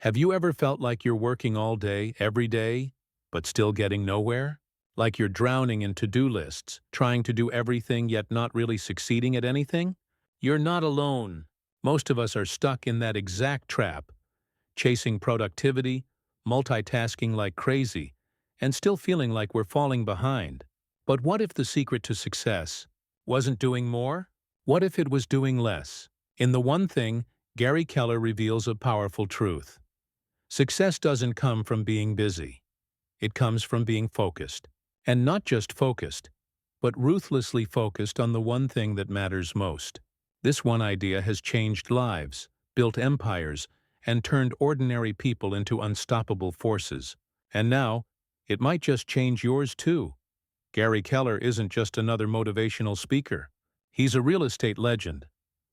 Have you ever felt like you're working all day, every day, but still getting nowhere? Like you're drowning in to-do lists, trying to do everything yet not really succeeding at anything? You're not alone. Most of us are stuck in that exact trap, chasing productivity, multitasking like crazy, and still feeling like we're falling behind. But what if the secret to success wasn't doing more? What if it was doing less? In The One Thing, Gary Keller reveals a powerful truth. Success doesn't come from being busy. It comes from being focused. And not just focused, but ruthlessly focused on the one thing that matters most. This one idea has changed lives, built empires, and turned ordinary people into unstoppable forces. And now, it might just change yours too. Gary Keller isn't just another motivational speaker. He's a real estate legend,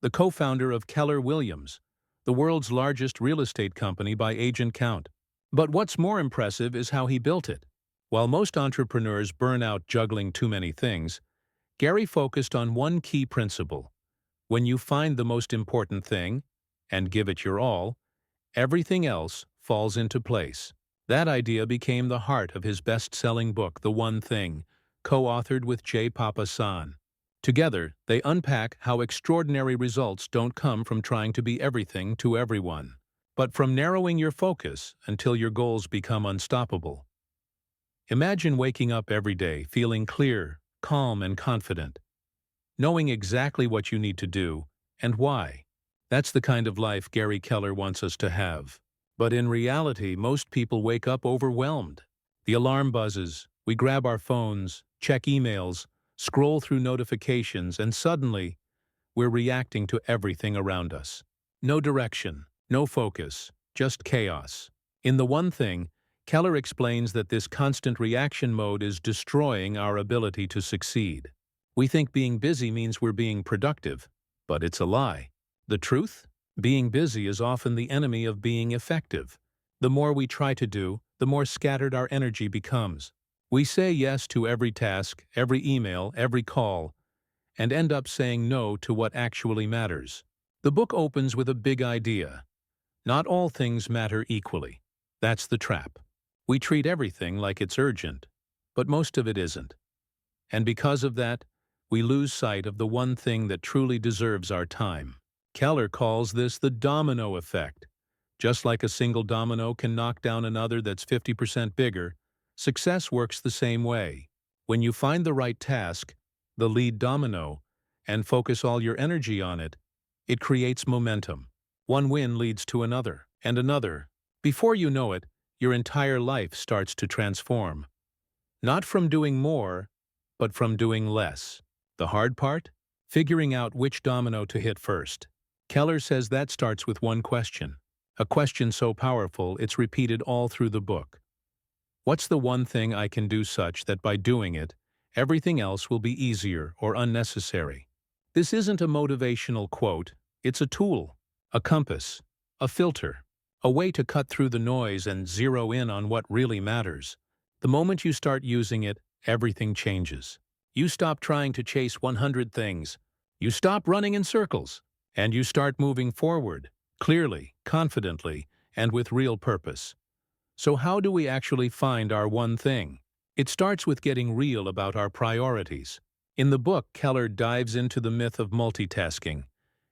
the co-founder of Keller Williams, the world's largest real estate company by agent count. But what's more impressive is how he built it. While most entrepreneurs burn out juggling too many things, Gary focused on one key principle. When you find the most important thing and give it your all, everything else falls into place. That idea became the heart of his best-selling book, The One Thing, co-authored with Papasan. Together, they unpack how extraordinary results don't come from trying to be everything to everyone, but from narrowing your focus until your goals become unstoppable. Imagine waking up every day feeling clear, calm, and confident, knowing exactly what you need to do and why. That's the kind of life Gary Keller wants us to have. But in reality, most people wake up overwhelmed. The alarm buzzes, we grab our phones, check emails, scroll through notifications, and suddenly, we're reacting to everything around us. No direction, no focus, just chaos. In The One Thing, Keller explains that this constant reaction mode is destroying our ability to succeed. We think being busy means we're being productive, but it's a lie. The truth? Being busy is often the enemy of being effective. The more we try to do, the more scattered our energy becomes. We say yes to every task, every email, every call, and end up saying no to what actually matters. The book opens with a big idea. Not all things matter equally. That's the trap. We treat everything like it's urgent, but most of it isn't. And because of that, we lose sight of the one thing that truly deserves our time. Keller calls this the domino effect. Just like a single domino can knock down another that's 50% bigger, success works the same way. When you find the right task, the lead domino, and focus all your energy on it, it creates momentum. One win leads to another, and another. Before you know it, your entire life starts to transform. Not from doing more, but from doing less. The hard part? Figuring out which domino to hit first. Keller says that starts with one question. A question so powerful it's repeated all through the book. What's the one thing I can do such that by doing it, everything else will be easier or unnecessary? This isn't a motivational quote, it's a tool, a compass, a filter, a way to cut through the noise and zero in on what really matters. The moment you start using it, everything changes. You stop trying to chase 100 things. You stop running in circles. And you start moving forward, clearly, confidently, and with real purpose. So how do we actually find our one thing? It starts with getting real about our priorities. In the book, Keller dives into the myth of multitasking,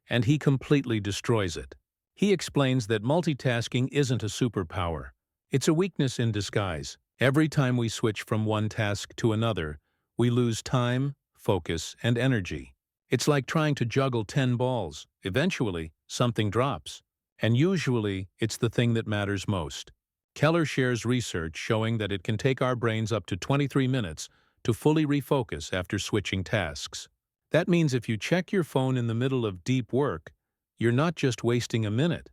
and he completely destroys it. He explains that multitasking isn't a superpower. It's a weakness in disguise. Every time we switch from one task to another, we lose time, focus, and energy. It's like trying to juggle 10 balls. Eventually, something drops. And usually, it's the thing that matters most. Keller shares research showing that it can take our brains up to 23 minutes to fully refocus after switching tasks. That means if you check your phone in the middle of deep work, you're not just wasting a minute.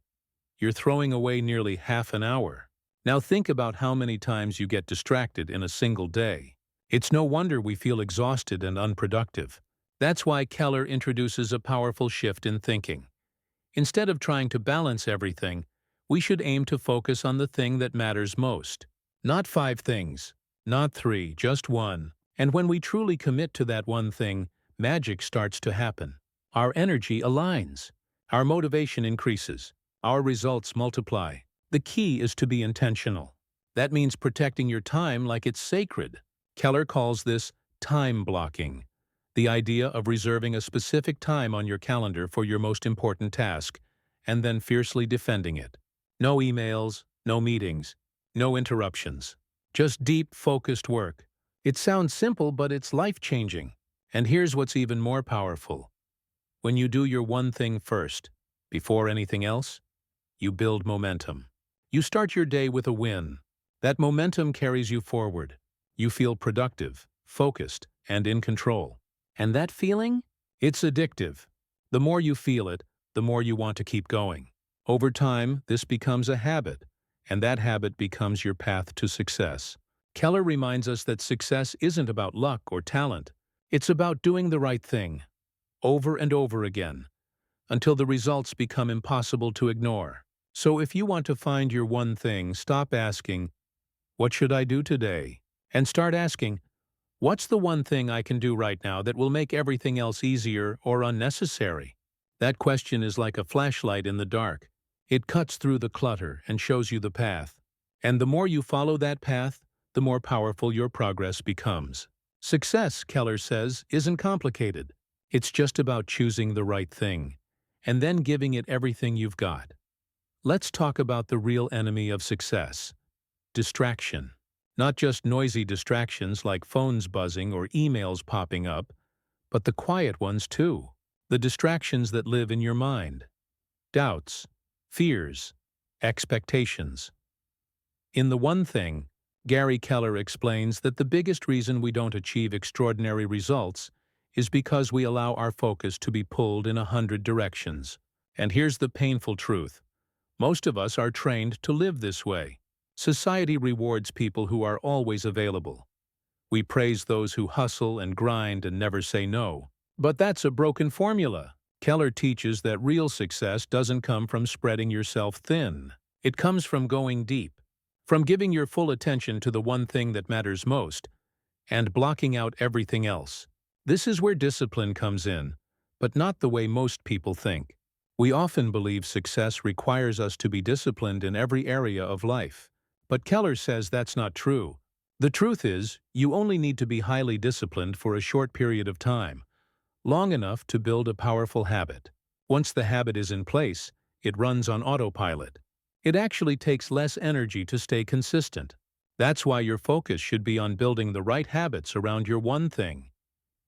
You're throwing away nearly half an hour. Now think about how many times you get distracted in a single day. It's no wonder we feel exhausted and unproductive. That's why Keller introduces a powerful shift in thinking. Instead of trying to balance everything, we should aim to focus on the thing that matters most. Not 5 things, not 3, just one. And when we truly commit to that one thing, magic starts to happen. Our energy aligns. Our motivation increases. Our results multiply. The key is to be intentional. That means protecting your time like it's sacred. Keller calls this time blocking, the idea of reserving a specific time on your calendar for your most important task, and then fiercely defending it. No emails, no meetings, no interruptions. Just deep, focused work. It sounds simple, but it's life-changing. And here's what's even more powerful. When you do your one thing first, before anything else, you build momentum. You start your day with a win. That momentum carries you forward. You feel productive, focused, and in control. And that feeling? It's addictive. The more you feel it, the more you want to keep going. Over time, this becomes a habit, and that habit becomes your path to success. Keller reminds us that success isn't about luck or talent. It's about doing the right thing, over and over again, until the results become impossible to ignore. So if you want to find your one thing, stop asking, "What should I do today?" and start asking, "What's the one thing I can do right now that will make everything else easier or unnecessary?" That question is like a flashlight in the dark. It cuts through the clutter and shows you the path. And the more you follow that path, the more powerful your progress becomes. Success, Keller says, isn't complicated. It's just about choosing the right thing, and then giving it everything you've got. Let's talk about the real enemy of success: distraction. Not just noisy distractions like phones buzzing or emails popping up, but the quiet ones too. The distractions that live in your mind. Doubts, fears, expectations. In The One Thing, Gary Keller explains that the biggest reason we don't achieve extraordinary results is because we allow our focus to be pulled in 100 directions. And here's the painful truth. Most of us are trained to live this way. Society rewards people who are always available. We praise those who hustle and grind and never say no. But that's a broken formula. Keller teaches that real success doesn't come from spreading yourself thin. It comes from going deep, from giving your full attention to the one thing that matters most, and blocking out everything else. This is where discipline comes in, but not the way most people think. We often believe success requires us to be disciplined in every area of life. But Keller says that's not true. The truth is, you only need to be highly disciplined for a short period of time, long enough to build a powerful habit. Once the habit is in place, it runs on autopilot. It actually takes less energy to stay consistent. That's why your focus should be on building the right habits around your one thing.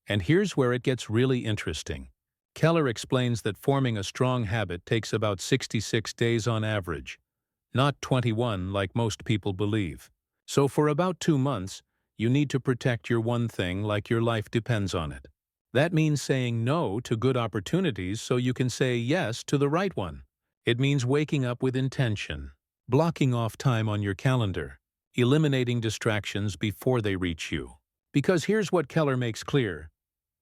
And here's where it gets really interesting. Keller explains that forming a strong habit takes about 66 days on average, not 21 like most people believe. So for about 2 months, you need to protect your one thing like your life depends on it. That means saying no to good opportunities so you can say yes to the right one. It means waking up with intention, blocking off time on your calendar, eliminating distractions before they reach you. Because here's what Keller makes clear: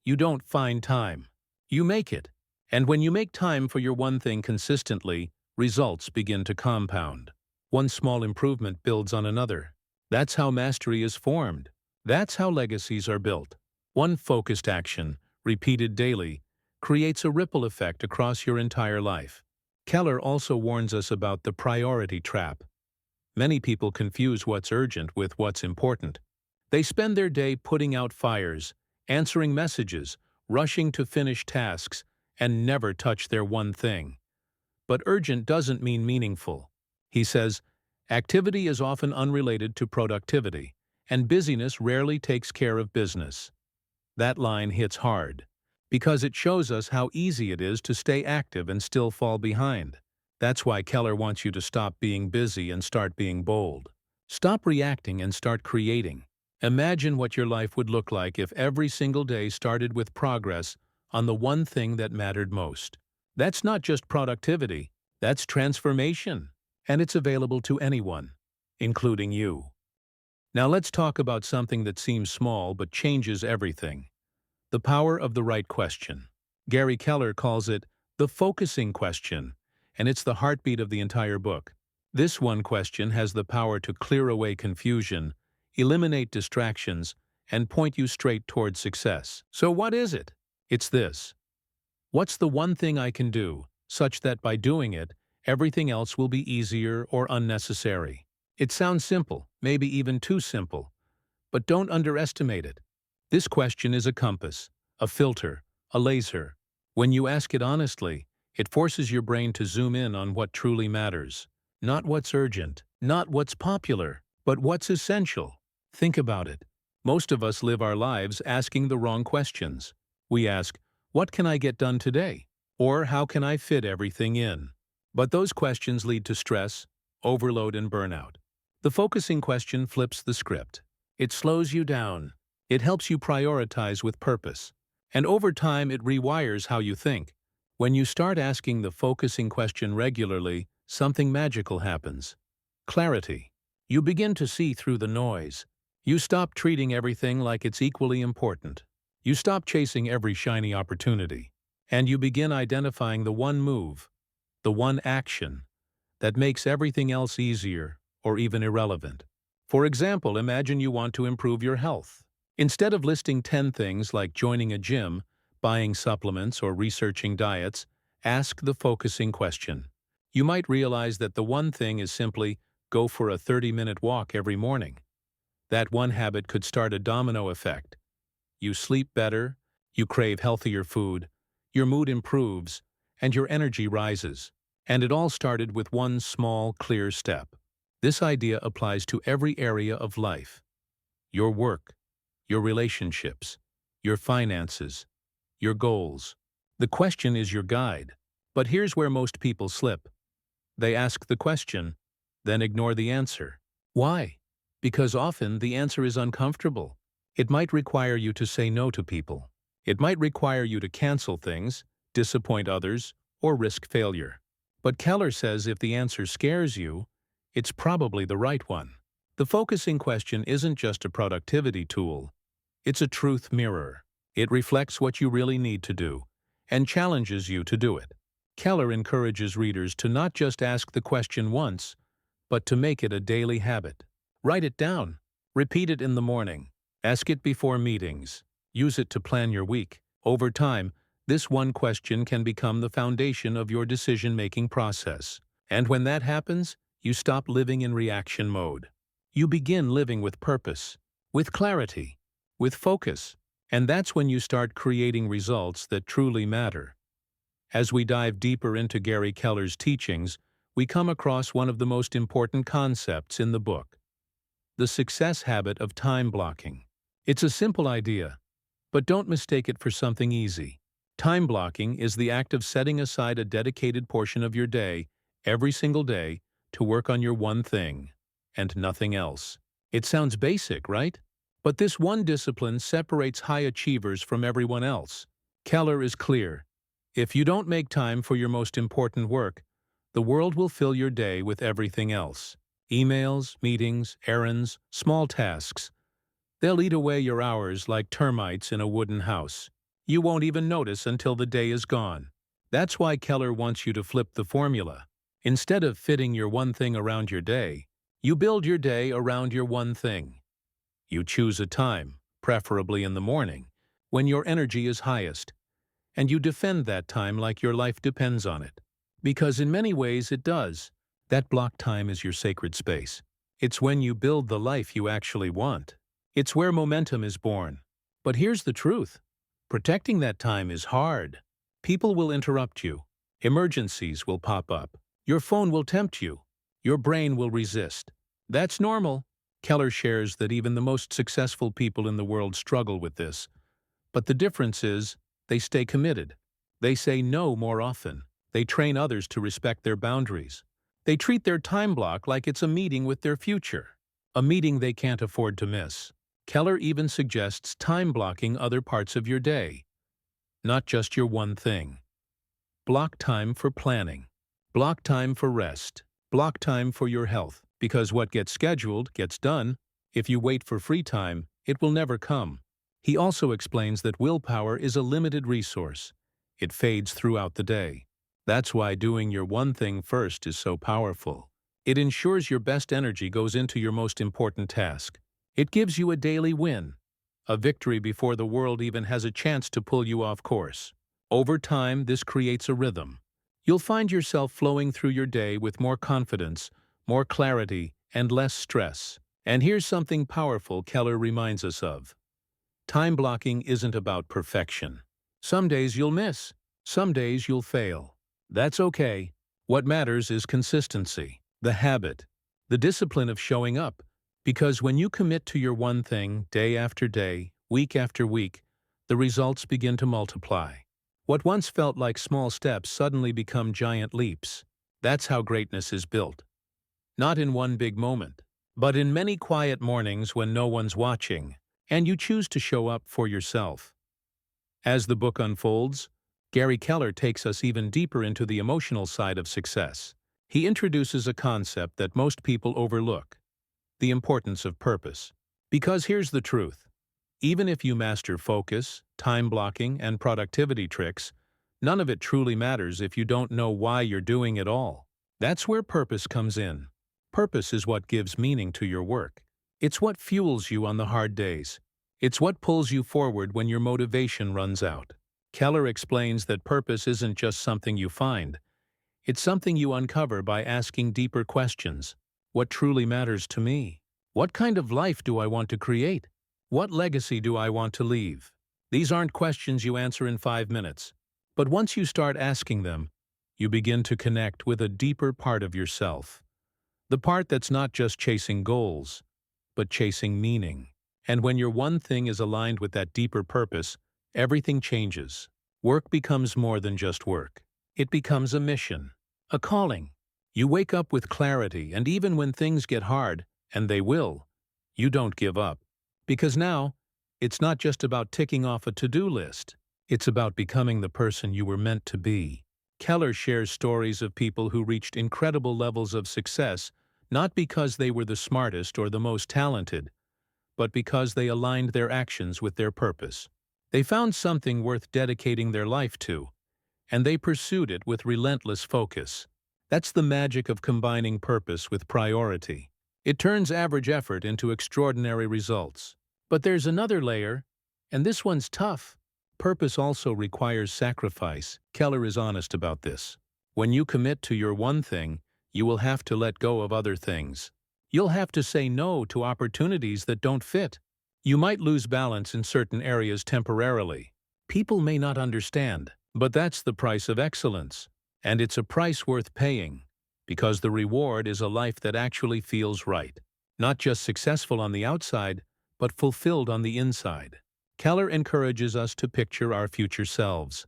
you don't find time, you make it. And when you make time for your one thing consistently, results begin to compound. One small improvement builds on another. That's how mastery is formed. That's how legacies are built. One focused action, repeated daily, creates a ripple effect across your entire life. Keller also warns us about the priority trap. Many people confuse what's urgent with what's important. They spend their day putting out fires, answering messages, rushing to finish tasks, and never touch their one thing. But urgent doesn't mean meaningful. He says, activity is often unrelated to productivity, and busyness rarely takes care of business. That line hits hard, because it shows us how easy it is to stay active and still fall behind. That's why Keller wants you to stop being busy and start being bold. Stop reacting and start creating. Imagine what your life would look like if every single day started with progress on the one thing that mattered most. That's not just productivity, that's transformation. And it's available to anyone, including you. Now let's talk about something that seems small but changes everything: the power of the right question. Gary Keller calls it the focusing question, and it's the heartbeat of the entire book. This one question has the power to clear away confusion, eliminate distractions, and point you straight toward success. So what is it? It's this: what's the one thing I can do, such that by doing it, Everything else will be easier or unnecessary. It sounds simple, maybe even too simple, but don't underestimate it. This question is a compass, a filter, a laser. When you ask it honestly, it forces your brain to zoom in on what truly matters. Not what's urgent, not what's popular, but what's essential. Think about it. Most of us live our lives asking the wrong questions. We ask, what can I get done today? Or how can I fit everything in? But those questions lead to stress, overload, and burnout. The focusing question flips the script. It slows you down. It helps you prioritize with purpose. And over time, it rewires how you think. When you start asking the focusing question regularly, something magical happens. Clarity. You begin to see through the noise. You stop treating everything like it's equally important. You stop chasing every shiny opportunity. And you begin identifying the one move, the one action, that makes everything else easier or even irrelevant. For example, imagine you want to improve your health. Instead of listing 10 things like joining a gym, buying supplements, or researching diets, ask the focusing question. You might realize that the one thing is simply go for a 30-minute walk every morning. That one habit could start a domino effect. You sleep better, you crave healthier food, your mood improves, and your energy rises. And it all started with one small, clear step. This idea applies to every area of life. Your work, your relationships, your finances, your goals. The question is your guide. But here's where most people slip. They ask the question, then ignore the answer. Why? Because often the answer is uncomfortable. It might require you to say no to people. It might require you to cancel things, disappoint others, or risk failure. But Keller says if the answer scares you, it's probably the right one. The focusing question isn't just a productivity tool. It's a truth mirror. It reflects what you really need to do and challenges you to do it. Keller encourages readers to not just ask the question once, but to make it a daily habit. Write it down. Repeat it in the morning. Ask it before meetings. Use it to plan your week. Over time, this one question can become the foundation of your decision-making process. And when that happens, you stop living in reaction mode. You begin living with purpose, with clarity, with focus. And that's when you start creating results that truly matter. As we dive deeper into Gary Keller's teachings, we come across one of the most important concepts in the book: the success habit of time blocking. It's a simple idea, but don't mistake it for something easy. Time blocking is the act of setting aside a dedicated portion of your day, every single day, to work on your one thing, and nothing else. It sounds basic, right? But this one discipline separates high achievers from everyone else. Keller is clear. If you don't make time for your most important work, the world will fill your day with everything else. Emails, meetings, errands, small tasks. They'll eat away your hours like termites in a wooden house. You won't even notice until the day is gone. That's why Keller wants you to flip the formula. Instead of fitting your one thing around your day, you build your day around your one thing. You choose a time, preferably in the morning, when your energy is highest, and you defend that time like your life depends on it. Because in many ways it does. That block time is your sacred space. It's when you build the life you actually want. It's where momentum is born. But here's the truth. Protecting that time is hard. People will interrupt you. Emergencies will pop up. Your phone will tempt you. Your brain will resist. That's normal. Keller shares that even the most successful people in the world struggle with this. But the difference is, they stay committed. They say no more often. They train others to respect their boundaries. They treat their time block like it's a meeting with their future, a meeting they can't afford to miss. Keller even suggests time blocking other parts of your day, not just your one thing. Block time for planning. Block time for rest. Block time for your health. Because what gets scheduled gets done. If you wait for free time, it will never come. He also explains that willpower is a limited resource. It fades throughout the day. That's why doing your one thing first is so powerful. It ensures your best energy goes into your most important task. It gives you a daily win, a victory before the world even has a chance to pull you off course. Over time, this creates a rhythm. You'll find yourself flowing through your day with more confidence, more clarity, and less stress. And here's something powerful Keller reminds us of. Time blocking isn't about perfection. Some days you'll miss. Some days you'll fail. That's okay. What matters is consistency, the habit, the discipline of showing up. Because when you commit to your one thing day after day, week after week, the results begin to multiply. What once felt like small steps suddenly become giant leaps. That's how greatness is built. Not in one big moment, but in many quiet mornings when no one's watching, and you choose to show up for yourself. As the book unfolds, Gary Keller takes us even deeper into the emotional side of success. He introduces a concept that most people overlook: the importance of purpose. Because here's the truth. Even if you master focus, time blocking, and productivity tricks, none of it truly matters if you don't know why you're doing it all. That's where purpose comes in. Purpose is what gives meaning to your work. It's what fuels you on the hard days. It's what pulls you forward when your motivation runs out. Keller explains that purpose isn't just something you find. It's something you uncover by asking deeper questions. What truly matters to me? What kind of life do I want to create? What legacy do I want to leave? These aren't questions you answer in 5 minutes. But once you start asking them, you begin to connect with a deeper part of yourself. The part that's not just chasing goals, but chasing meaning. And when your one thing is aligned with that deeper purpose, everything changes. Work becomes more than just work. It becomes a mission, a calling. You wake up with clarity, and even when things get hard, and they will, you don't give up. Because now, it's not just about ticking off a to-do list. It's about becoming the person you were meant to be. Keller shares stories of people who reached incredible levels of success not because they were the smartest or the most talented, but because they aligned their actions with their purpose. They found something worth dedicating their life to, and they pursued it with relentless focus. That's the magic of combining purpose with priority. It turns average effort into extraordinary results. But there's another layer, and this one's tough. Purpose also requires sacrifice. Keller is honest about this. When you commit to your one thing, you will have to let go of other things. You'll have to say no to opportunities that don't fit. You might lose balance in certain areas temporarily. People may not understand, but that's the price of excellence. And it's a price worth paying, because the reward is a life that actually feels right. Not just successful on the outside, but fulfilled on the inside. Keller encourages us to picture our future selves,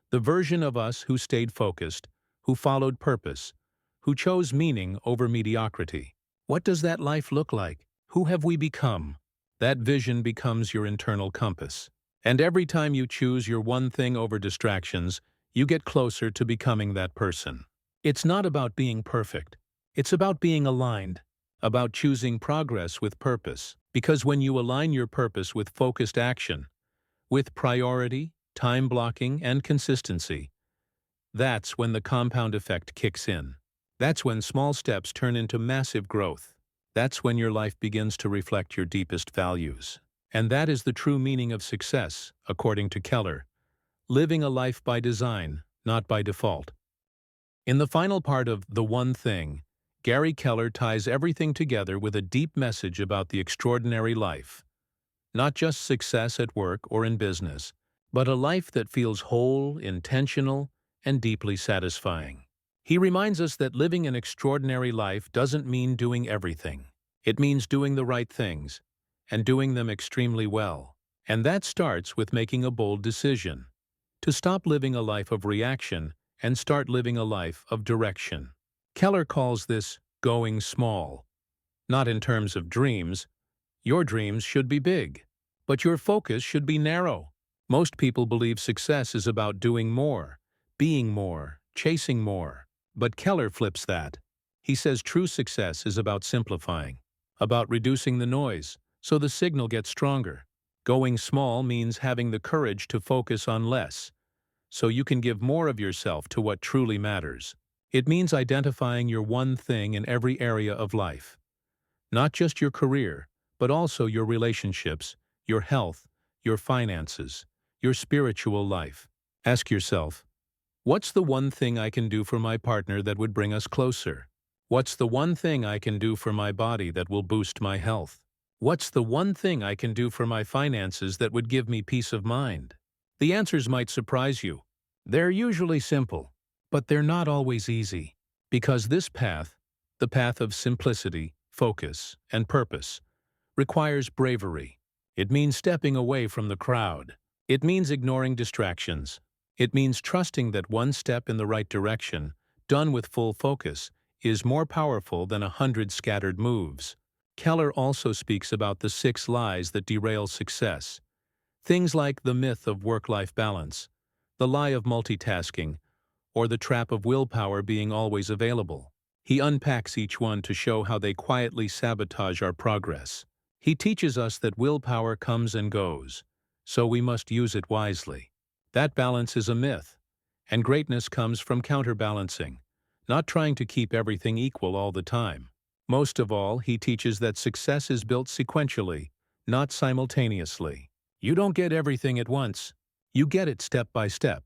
the version of us who stayed focused, who followed purpose, who chose meaning over mediocrity. What does that life look like? Who have we become? That vision becomes your internal compass. And every time you choose your one thing over distractions, you get closer to becoming that person. It's not about being perfect. It's about being aligned, about choosing progress with purpose. Because when you align your purpose with focused action, with priority, time blocking, and consistency, that's when the compound effect kicks in. That's when small steps turn into massive growth. That's when your life begins to reflect your deepest values. And that is the true meaning of success, according to Keller. Living a life by design, not by default. In the final part of The One Thing, Gary Keller ties everything together with a deep message about the extraordinary life. Not just success at work or in business, but a life that feels whole, intentional, and deeply satisfying. He reminds us that living an extraordinary life doesn't mean doing everything. It means doing the right things, and doing them extremely well. And that starts with making a bold decision, to stop living a life of reaction and start living a life of direction. Keller calls this going small. Not in terms of dreams. Your dreams should be big, but your focus should be narrow. Most people believe success is about doing more, being more, chasing more. But Keller flips that. He says true success is about simplifying, about reducing the noise, so the signal gets stronger. Going small means having the courage to focus on less, so you can give more of yourself to what truly matters. It means identifying your one thing in every area of life. Not just your career, but also your relationships, your health, your finances, your spiritual life. Ask yourself, What's the one thing I can do for my partner that would bring us closer? What's the one thing I can do for my body that will boost my health? What's the one thing I can do for my finances that would give me peace of mind? The answers might surprise you. They're usually simple, but they're not always easy. Because this path, the path of simplicity, focus, and purpose, requires bravery. It means stepping away from the crowd. It means ignoring distractions. It means trusting that one step in the right direction, done with full focus, is more powerful than 100 scattered moves. Keller also speaks about the 6 lies that derail success. Things like the myth of work-life balance, the lie of multitasking, or the trap of willpower being always available. He unpacks each one to show how they quietly sabotage our progress. He teaches us that willpower comes and goes, so we must use it wisely. That balance is a myth, and greatness comes from counterbalancing, not trying to keep everything equal all the time. Most of all, he teaches that success is built sequentially, not simultaneously. You don't get everything at once. You get it step by step,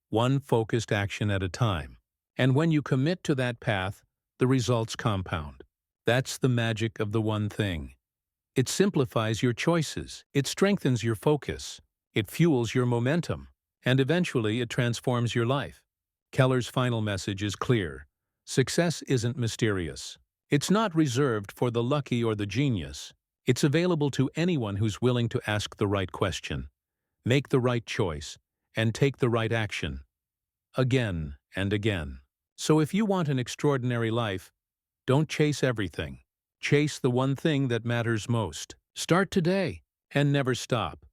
one focused action at a time. And when you commit to that path, the results compound. That's the magic of the one thing. It simplifies your choices, it strengthens your focus, it fuels your momentum, and eventually it transforms your life. Keller's final message is clear. Success isn't mysterious. It's not reserved for the lucky or the genius. It's available to anyone who's willing to ask the right question, make the right choice, and take the right action. Again and again. So if you want an extraordinary life, don't chase everything. Chase the one thing that matters most. Start today and never stop.